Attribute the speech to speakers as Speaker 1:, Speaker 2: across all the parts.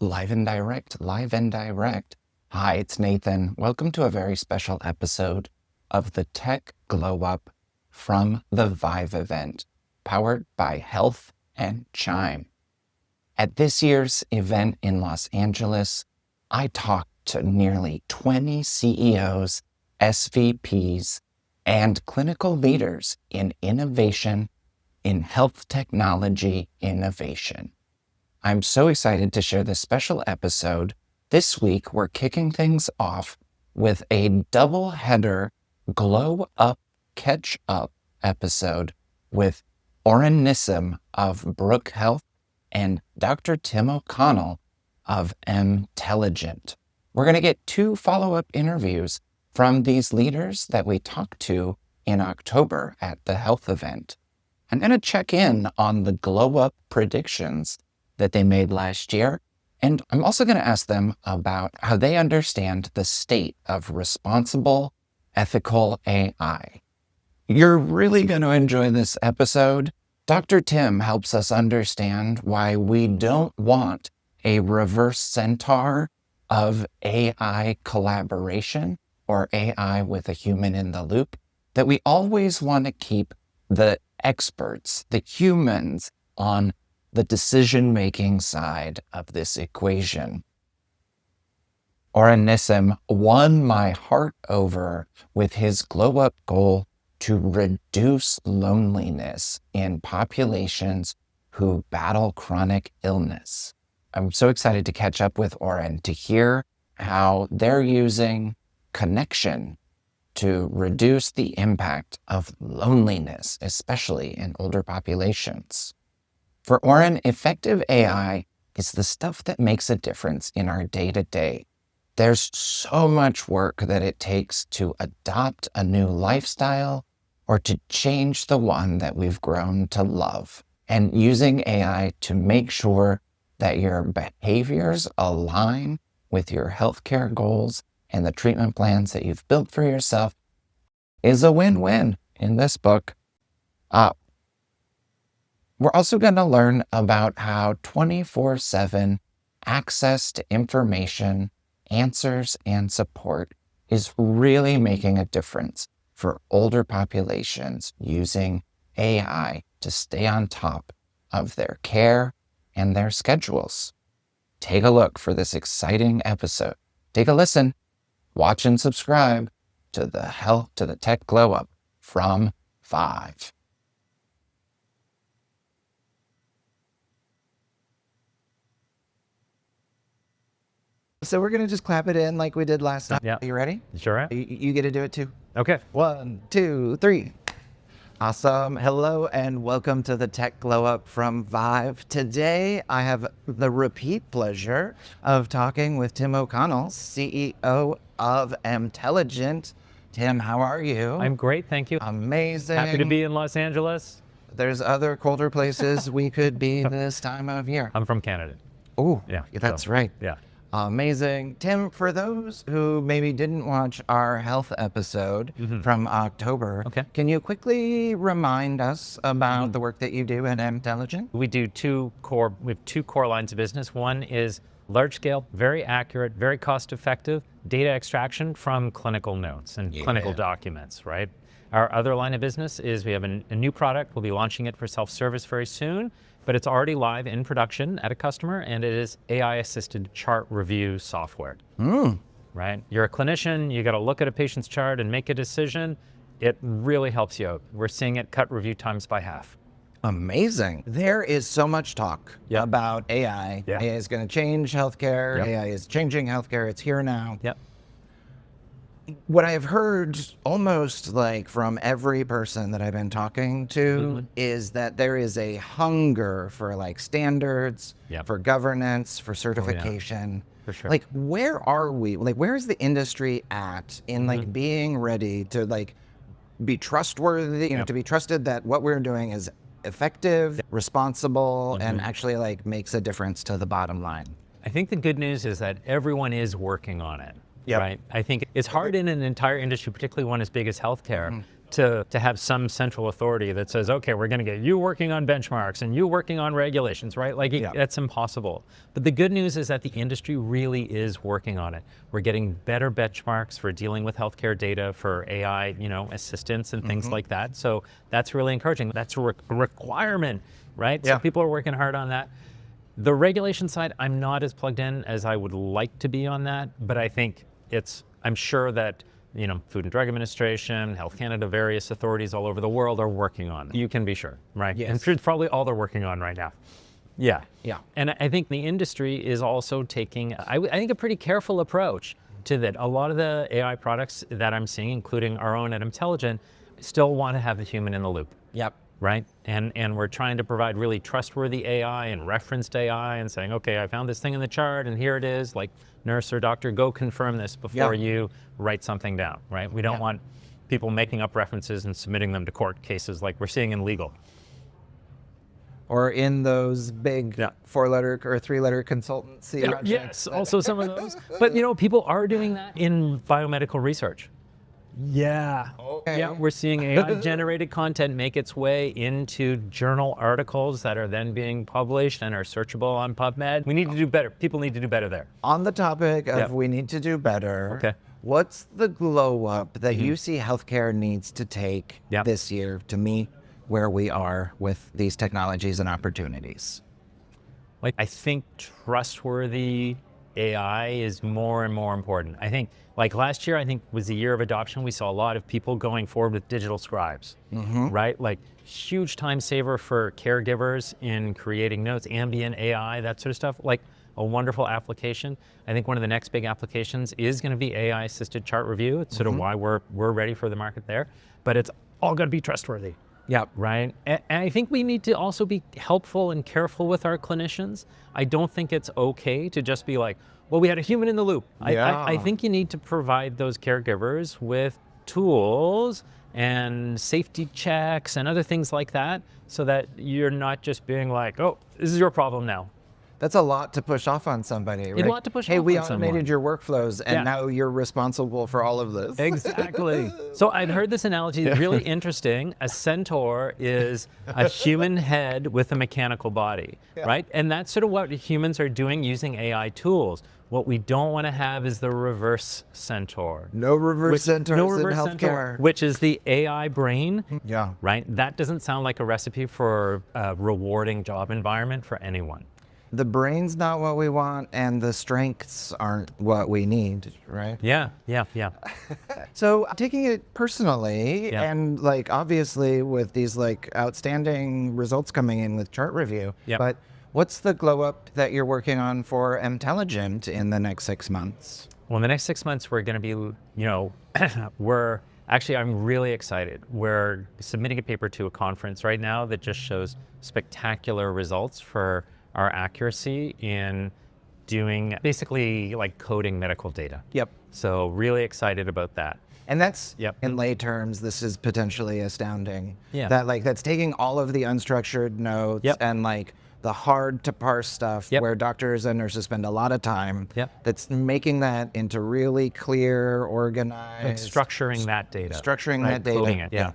Speaker 1: Live and direct, live and direct. Hi, it's Nathan. Welcome to a very special episode of the Tech Glow Up from the Vive event, powered by Health and Chime. At this year's event in Los Angeles, I talked to nearly 20 CEOs, SVPs, and clinical leaders in innovation, in health technology innovation. I'm so excited to share this special episode. This week, we're kicking things off with a double-header Glow Up Catch Up episode with Oren Nissim of Brook Health and Dr. Tim O'Connell of Emtelligent. We're going to get 2 follow-up interviews from these leaders that we talked to in October at the health event. I'm going to check in on the Glow Up predictions that they made last year, and I'm also going to ask them about how they understand the state of responsible, ethical AI. You're really going to enjoy this episode. Dr. Tim helps us understand why we don't want a reverse centaur of AI collaboration or AI with a human in the loop, that we always want to keep the experts, the humans, on the decision-making side of this equation. Oren Nissim won my heart over with his glow-up goal to reduce loneliness in populations who battle chronic illness. I'm so excited to catch up with Oren to hear how they're using connection to reduce the impact of loneliness, especially in older populations. For Oren, effective AI is the stuff that makes a difference in our day-to-day. There's so much work that it takes to adopt a new lifestyle or to change the one that we've grown to love. And using AI to make sure that your behaviors align with your healthcare goals and the treatment plans that you've built for yourself is a win-win in this book. We're also going to learn about how 24/7 access to information, answers, and support is really making a difference for older populations using AI to stay on top of their care and their schedules. Take a look for this exciting episode. Take a listen, watch and subscribe to the Tech Glow Up from Vive. So we're going to just clap it in like we did last time.
Speaker 2: Yeah.
Speaker 1: Are you ready?
Speaker 2: Sure am.
Speaker 1: You get to do it too.
Speaker 2: Okay.
Speaker 1: 1, 2, 3. Awesome. Hello and welcome to the Tech Glow Up from Vive. Today I have the repeat pleasure of talking with Tim O'Connell, CEO of Emtelligent. Tim, how are you?
Speaker 2: I'm great, thank you.
Speaker 1: Amazing.
Speaker 2: Happy to be in Los Angeles.
Speaker 1: There's other colder places we could be this time of year.
Speaker 2: I'm from Canada.
Speaker 1: Oh,
Speaker 2: Yeah.
Speaker 1: that's
Speaker 2: so,
Speaker 1: right.
Speaker 2: Yeah.
Speaker 1: Amazing. Tim, for those who maybe didn't watch our health episode from October,
Speaker 2: Okay.
Speaker 1: Can you quickly remind us about the work that you do at Emtelligent?
Speaker 2: We have two core lines of business. One is large scale, very accurate, very cost effective data extraction from clinical notes and clinical documents, right? Our other line of business is we have a new product. We'll be launching it for self-service very soon, but it's already live in production at a customer, and it is AI-assisted chart review software. Right? You're a clinician, you got to look at a patient's chart and make a decision. It really helps you out. We're seeing it cut review times by half.
Speaker 1: Amazing. There is so much talk about AI.
Speaker 2: Yeah.
Speaker 1: AI is going to change healthcare.
Speaker 2: Yep.
Speaker 1: AI is changing healthcare. It's here now.
Speaker 2: Yep.
Speaker 1: What I've heard almost like from every person that I've been talking to is that there is a hunger for like standards, for governance, for certification.
Speaker 2: For sure.
Speaker 1: Like, where are we? Like, where is the industry at in like being ready to like be trustworthy, to be trusted that what we're doing is effective, responsible, and actually like makes a difference to the bottom line?
Speaker 2: I think the good news is that everyone is working on it.
Speaker 1: Yep.
Speaker 2: Right. I think it's hard in an entire industry, particularly one as big as healthcare, to have some central authority that says, okay, we're going to get you working on benchmarks and you working on regulations, right? Like that's impossible. But the good news is that the industry really is working on it. We're getting better benchmarks for dealing with healthcare data, for AI, assistance and things like that. So that's really encouraging. That's a requirement, right?
Speaker 1: Yeah.
Speaker 2: So people are working hard on that. The regulation side, I'm not as plugged in as I would like to be on that, but I think I'm sure that, Food and Drug Administration, Health Canada, various authorities all over the world are working on it. You can be sure, right?
Speaker 1: Yes.
Speaker 2: And it's probably all they're working on right now. Yeah.
Speaker 1: Yeah.
Speaker 2: And I think the industry is also taking, I think, a pretty careful approach to that. A lot of the AI products that I'm seeing, including our own at Emtelligent, still want to have the human in the loop.
Speaker 1: Yep.
Speaker 2: Right? And we're trying to provide really trustworthy AI and referenced AI and saying, okay, I found this thing in the chart and here it is, like nurse or doctor, go confirm this before you write something down, right? We don't want people making up references and submitting them to court cases like we're seeing in legal.
Speaker 3: Or in those big 4-letter or 3-letter consultancy projects.
Speaker 2: Yes, also some of those. But people are doing that in biomedical research. Yeah.
Speaker 3: Okay.
Speaker 2: Yeah, we're seeing AI-generated content make its way into journal articles that are then being published and are searchable on PubMed. We need to do better. People need to do better there.
Speaker 3: On the topic of we need to do better, what's the glow up that you see healthcare needs to take this year to meet where we are with these technologies and opportunities?
Speaker 2: I think trustworthy AI is more and more important. I think last year, was the year of adoption. We saw a lot of people going forward with digital scribes, right? Huge time saver for caregivers in creating notes, ambient AI, that sort of stuff. A wonderful application. I think one of the next big applications is going to be AI assisted chart review. It's sort of why we're ready for the market there, but it's all going to be trustworthy.
Speaker 3: Yeah.
Speaker 2: Right. And I think we need to also be helpful and careful with our clinicians. I don't think it's okay to just be like, well, we had a human in the loop. I think you need to provide those caregivers with tools and safety checks and other things like that so that you're not just being like, oh, this is your problem now.
Speaker 3: That's a lot to push off on somebody, right?
Speaker 2: A lot to push
Speaker 3: hey,
Speaker 2: off
Speaker 3: we
Speaker 2: on
Speaker 3: automated
Speaker 2: someone.
Speaker 3: your workflows, and now you're responsible for all of this.
Speaker 2: Exactly. So I'd heard this analogy, really interesting. A centaur is a human head with a mechanical body, right? And that's sort of what humans are doing using AI tools. What we don't want to have is the reverse centaur.
Speaker 3: No reverse centaurs in healthcare.
Speaker 2: Centaur, which is the AI brain,
Speaker 3: Yeah.
Speaker 2: right? That doesn't sound like a recipe for a rewarding job environment for anyone.
Speaker 3: The brain's not what we want, and the strengths aren't what we need, right?
Speaker 2: Yeah.
Speaker 3: So taking it personally, and obviously with these outstanding results coming in with chart review, but what's the glow up that you're working on for Emtelligent in the next 6 months?
Speaker 2: Well, in the next 6 months, we're going to be, I'm really excited. We're submitting a paper to a conference right now that just shows spectacular results for our accuracy in doing basically coding medical data.
Speaker 3: Yep.
Speaker 2: So really excited about that.
Speaker 3: And that's, in lay terms, this is potentially astounding.
Speaker 2: Yeah.
Speaker 3: That that's taking all of the unstructured notes and the hard to parse stuff where doctors and nurses spend a lot of time. That's making that into really clear, organized.
Speaker 2: Structuring that data.
Speaker 3: Structuring that data.
Speaker 2: Coding it. Yeah.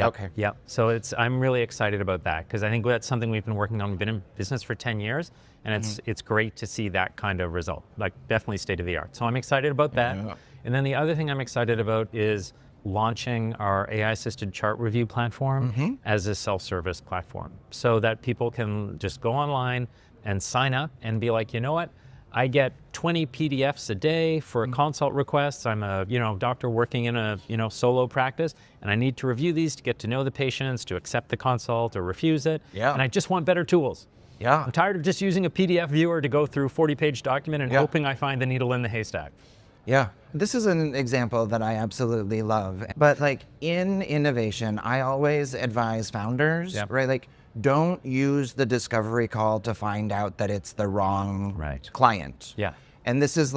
Speaker 3: Okay.
Speaker 2: Yeah. So I'm really excited about that because I think that's something we've been working on. We've been in business for 10 years, and it's great to see that kind of result. Definitely state of the art. So I'm excited about that.
Speaker 3: Yeah.
Speaker 2: And then the other thing I'm excited about is launching our AI-assisted chart review platform as a self-service platform, so that people can just go online and sign up and be like, you know what? I get 20 PDFs a day for consult requests. I'm a doctor working in a solo practice, and I need to review these to get to know the patients, to accept the consult or refuse it. And I just want better tools. I'm tired of just using a PDF viewer to go through a 40-page document and hoping I find the needle in the haystack.
Speaker 3: This is an example that I absolutely love. But in innovation, I always advise founders, right? Don't use the discovery call to find out that it's the wrong client. And this is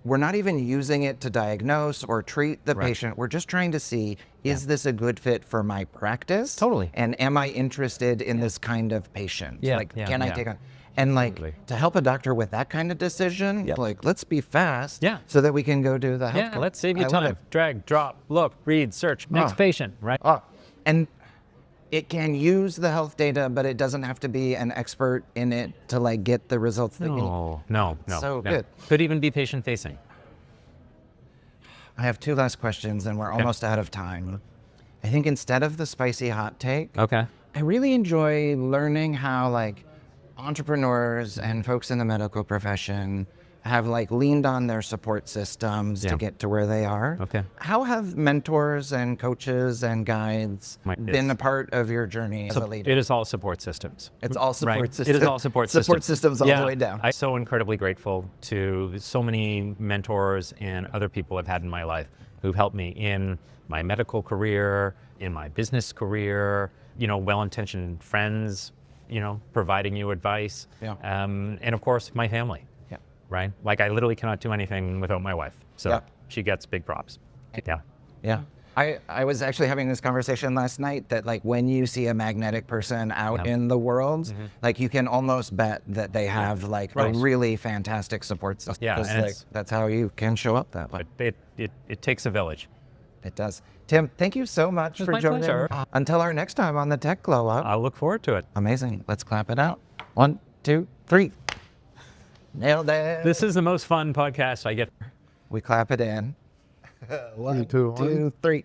Speaker 3: we're not even using it to diagnose or treat the patient. We're just trying to see, is this a good fit for my practice?
Speaker 2: Totally.
Speaker 3: And am I interested in this kind of patient? Can I take on? And like
Speaker 2: Absolutely.
Speaker 3: to help a doctor with that kind of decision, like let's be fast so that we can go do the health.
Speaker 2: Yeah, let's save you
Speaker 3: I love
Speaker 2: time. Drag, drop, look, read, search, next patient, right?
Speaker 3: And it can use the health data, but it doesn't have to be an expert in it to like get the results that you need.
Speaker 2: No.
Speaker 3: So good.
Speaker 2: Could even be patient facing.
Speaker 3: I have two last questions and we're almost out of time. I think instead of the spicy hot take,
Speaker 2: Okay.
Speaker 3: I really enjoy learning how like entrepreneurs and folks in the medical profession have like leaned on their support systems to get to where they are.
Speaker 2: Okay.
Speaker 3: How have mentors and coaches and guides been a part of your journey as a leader?
Speaker 2: It is all support systems.
Speaker 3: It's all support
Speaker 2: Right.
Speaker 3: systems.
Speaker 2: It is all support systems.
Speaker 3: Support systems all the way down.
Speaker 2: I'm so incredibly grateful to so many mentors and other people I've had in my life who've helped me in my medical career, in my business career, well-intentioned friends, providing you advice. And of course, my family. Right? Like I literally cannot do anything without my wife. So she gets big props.
Speaker 3: Yeah. I was actually having this conversation last night that like when you see a magnetic person out in the world, like you can almost bet that they have like a really fantastic support system.
Speaker 2: Yeah, and
Speaker 3: like, that's how you can show up that way.
Speaker 2: But it takes a village.
Speaker 3: It does. Tim, thank you so much for
Speaker 2: my
Speaker 3: joining.
Speaker 2: pleasure.
Speaker 3: Until our next time on the Tech Glow Up.
Speaker 2: I'll look forward to it.
Speaker 3: Amazing. Let's clap it out. 1, 2, 3. Nailed it.
Speaker 2: This is the most fun podcast I get.
Speaker 3: We clap it in. 1, 2, 3.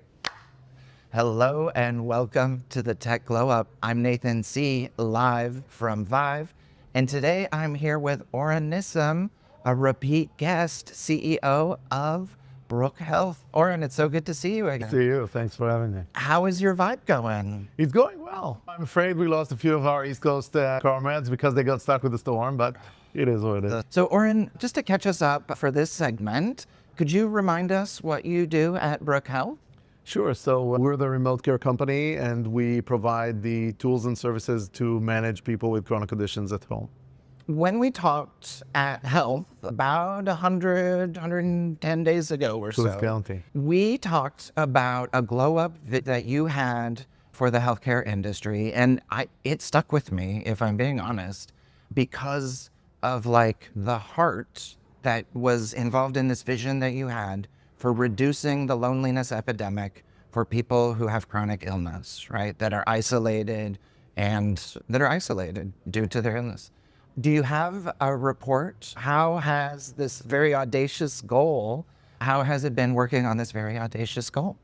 Speaker 3: Hello and welcome to the Tech Glow Up. I'm Nathan C., live from Vive. And today I'm here with Oren Nissim, a repeat guest, CEO of Brook Health. Oren, it's so good to see you again.
Speaker 4: See you. Thanks for having me.
Speaker 3: How is your vibe going?
Speaker 4: It's going well. I'm afraid we lost a few of our East Coast comrades because they got stuck with the storm, but it is what it is.
Speaker 3: So Oren, just to catch us up for this segment, could you remind us what you do at Brook Health?
Speaker 4: Sure. So we're the remote care company, and we provide the tools and services to manage people with chronic conditions at home.
Speaker 3: When we talked at Health about 110 days ago or so,
Speaker 4: County.
Speaker 3: we talked about a glow up that you had for the healthcare industry. And it stuck with me, if I'm being honest, because of like the heart that was involved in this vision that you had for reducing the loneliness epidemic for people who have chronic illness, right? That are isolated due to their illness. Do you have a report? How has this very audacious goal, how has it been working on this very audacious goal?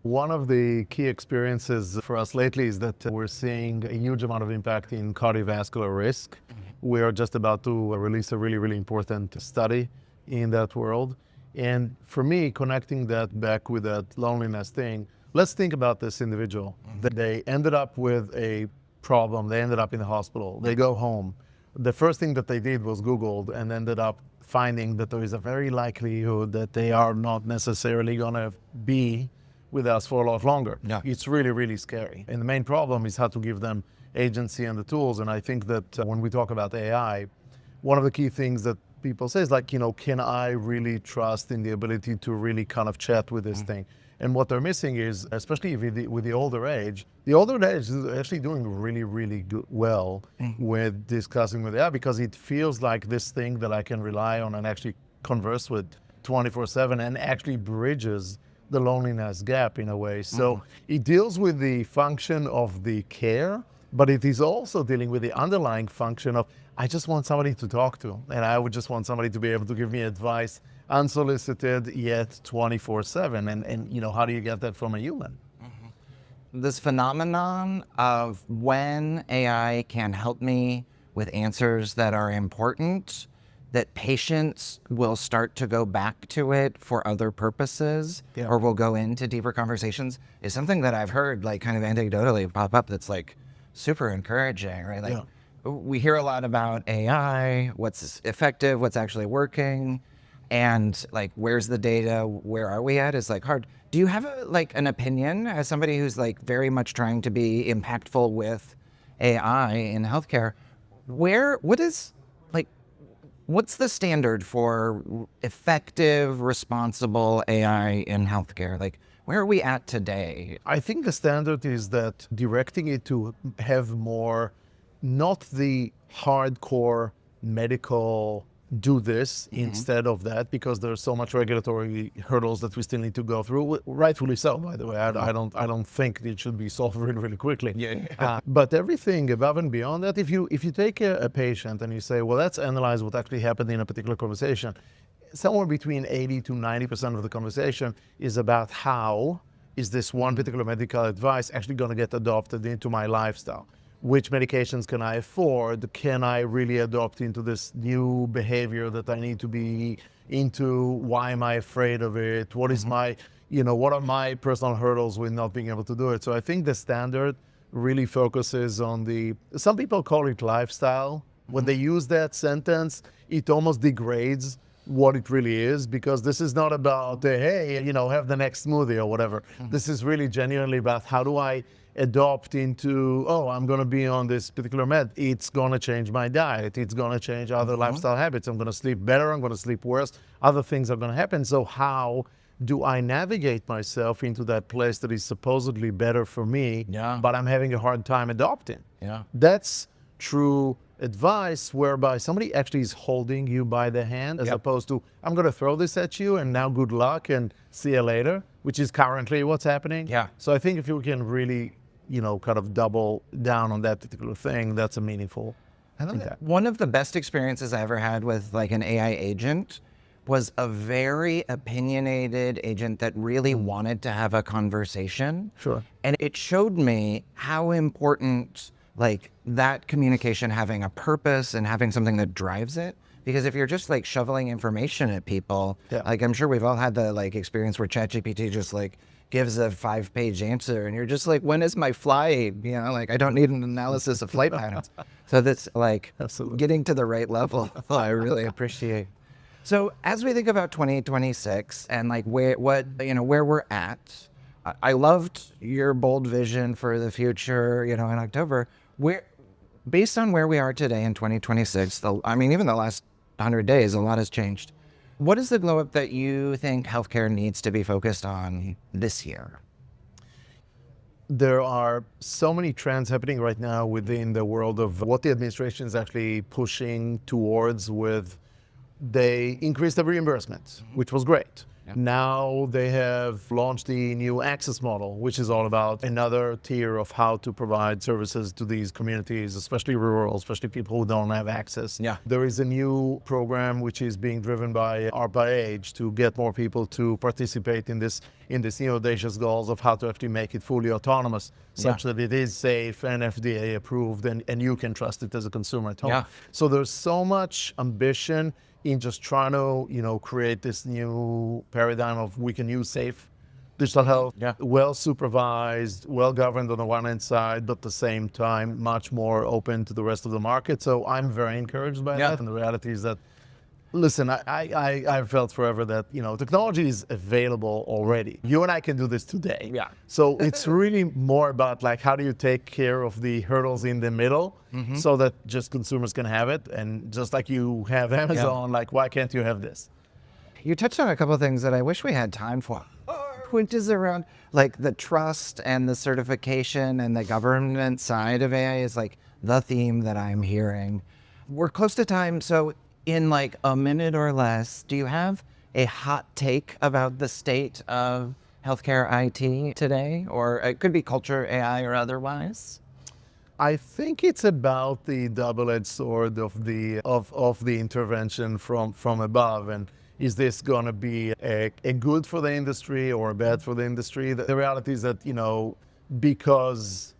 Speaker 4: One of the key experiences for us lately is that we're seeing a huge amount of impact in cardiovascular risk. We are just about to release a really, really important study in that world. And for me, connecting that back with that loneliness thing, let's think about this individual. They ended up with a problem. They ended up in the hospital. They go home. The first thing that they did was Googled and ended up finding that there is a very likelihood that they are not necessarily going to be with us for a lot longer.
Speaker 3: Yeah.
Speaker 4: It's really, really scary. And the main problem is how to give them agency and the tools. And I think that when we talk about AI, one of the key things that people say is like, can I really trust in the ability to really kind of chat with this thing? And what they're missing is, especially with the older age is actually doing really, really well with discussing with AI because it feels like this thing that I can rely on and actually converse with 24/7 and actually bridges the loneliness gap in a way. So it deals with the function of the care, but it is also dealing with the underlying function of, I just want somebody to talk to, and I would just want somebody to be able to give me advice unsolicited yet 24/7. And how do you get that from a human?
Speaker 3: This phenomenon of when AI can help me with answers that are important, that patients will start to go back to it for other purposes or will go into deeper conversations is something that I've heard like kind of anecdotally pop up that's like super encouraging, right? Like we hear a lot about AI, what's effective, what's actually working, and like where's the data, where are we at is like hard. Do you have an opinion as somebody who's like very much trying to be impactful with AI in healthcare? What's the standard for effective, responsible AI in healthcare? Like, where are we at today?
Speaker 4: I think the standard is that directing it to have more not the hardcore medical do this instead of that, because there's so much regulatory hurdles that we still need to go through. Rightfully so, by the way. I don't think it should be solved really, really quickly. But everything above and beyond that, if you take a patient and you say, well, let's analyze what actually happened in a particular conversation, somewhere between 80 to 90% of the conversation is about how is this one particular medical advice actually going to get adopted into my lifestyle? Which medications can I afford? Can I really adopt into this new behavior that I need to be into? Why am I afraid of it? What is my, what are my personal hurdles with not being able to do it? So I think the standard really focuses on some people call it lifestyle. When they use that sentence, it almost degrades what it really is, because this is not about, hey, have the next smoothie or whatever. This is really genuinely about how do I adopt into, I'm going to be on this particular med. It's going to change my diet. It's going to change other lifestyle habits. I'm going to sleep better. I'm going to sleep worse. Other things are going to happen. So how do I navigate myself into that place that is supposedly better for me, but I'm having a hard time adopting? That's true advice, whereby somebody actually is holding you by the hand, as opposed to, I'm going to throw this at you and now good luck and see you later, which is currently what's happening. So I think if you can really, kind of double down on that particular thing, that's a meaningful impact.
Speaker 3: One of the best experiences I ever had with like an AI agent was a very opinionated agent that really wanted to have a conversation. And it showed me how important like that communication having a purpose and having something that drives it. Because if you're just like shoveling information at people, like I'm sure we've all had the like experience where ChatGPT just like gives a 5-page answer and you're just like, when is my flight? Like I don't need an analysis of flight patterns. So that's like getting to the right level. I really appreciate. So as we think about 2026 and like where we're at, I loved your bold vision for the future, in October. Based on where we are today in 2026, even the last 100 days, a lot has changed. What is the glow up that you think healthcare needs to be focused on this year?
Speaker 4: There are so many trends happening right now within the world of what the administration is actually pushing towards they increased the reimbursement, which was great. Now they have launched the new access model, which is all about another tier of how to provide services to these communities, especially rural, especially people who don't have access. There is a new program which is being driven by ARPA-H to get more people to participate in this new audacious goals of how to actually make it fully autonomous, such that it is safe and FDA approved and you can trust it as a consumer at home. So there's so much ambition in just trying to, create this new paradigm of we can use safe digital health, well supervised, well governed on the one hand side, but at the same time, much more open to the rest of the market. So I'm very encouraged by that. And the reality is that, listen, I've felt forever that, technology is available already. You and I can do this today. So it's really more about like, how do you take care of the hurdles in the middle so that just consumers can have it? And just like you have Amazon, like, why can't you have this?
Speaker 3: You touched on a couple of things that I wish we had time for, which is around like the trust and the certification and the government side of AI is like the theme that I'm hearing. We're close to time, so in like a minute or less, do you have a hot take about the state of healthcare IT today? Or it could be culture, AI, or otherwise?
Speaker 4: I think it's about the double-edged sword of the intervention from above. And is this going to be a good for the industry or a bad for the industry? The reality is that, because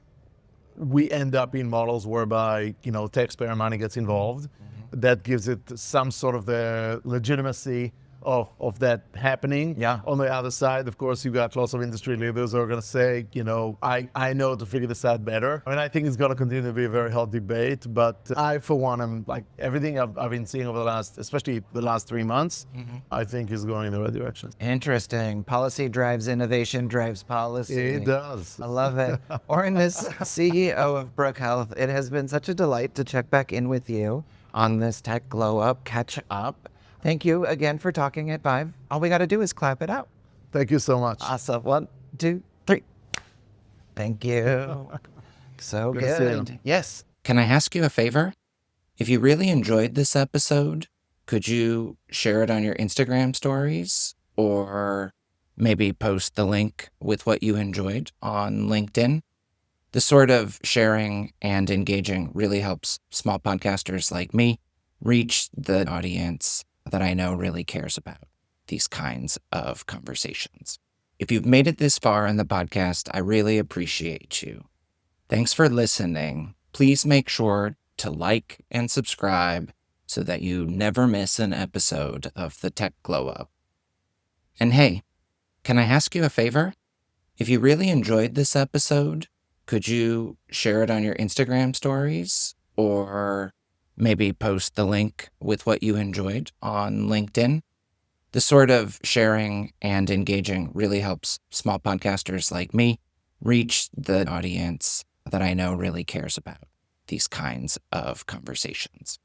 Speaker 4: we end up in models whereby, taxpayer money gets involved, that gives it some sort of the legitimacy of that happening. On the other side, of course, you got lots of industry leaders who are going to say, I know to figure this out better. I mean, I think it's going to continue to be a very healthy debate, but I, for one, am like everything I've been seeing over especially the last 3 months, I think is going in the right direction.
Speaker 3: Interesting. Policy drives innovation, drives policy.
Speaker 4: It does.
Speaker 3: I love it. Oren Nissim, CEO of Brook Health. It has been such a delight to check back in with you on this tech glow up, catch up. Thank you again for talking at 5. All we got to do is clap it out.
Speaker 4: Thank you so much.
Speaker 3: Awesome. 1, 2, 3. Thank you. So good. Yes.
Speaker 1: can I ask you a favor? If you really enjoyed this episode, could you share it on your Instagram stories or maybe post the link with what you enjoyed on LinkedIn? This sort of sharing and engaging really helps small podcasters like me reach the audience that I know really cares about these kinds of conversations. If you've made it this far in the podcast, I really appreciate you. Thanks for listening. Please make sure to like and subscribe so that you never miss an episode of the Tech Glow Up. And hey, can I ask you a favor? If you really enjoyed this episode, could you share it on your Instagram stories or maybe post the link with what you enjoyed on LinkedIn? This sort of sharing and engaging really helps small podcasters like me reach the audience that I know really cares about these kinds of conversations.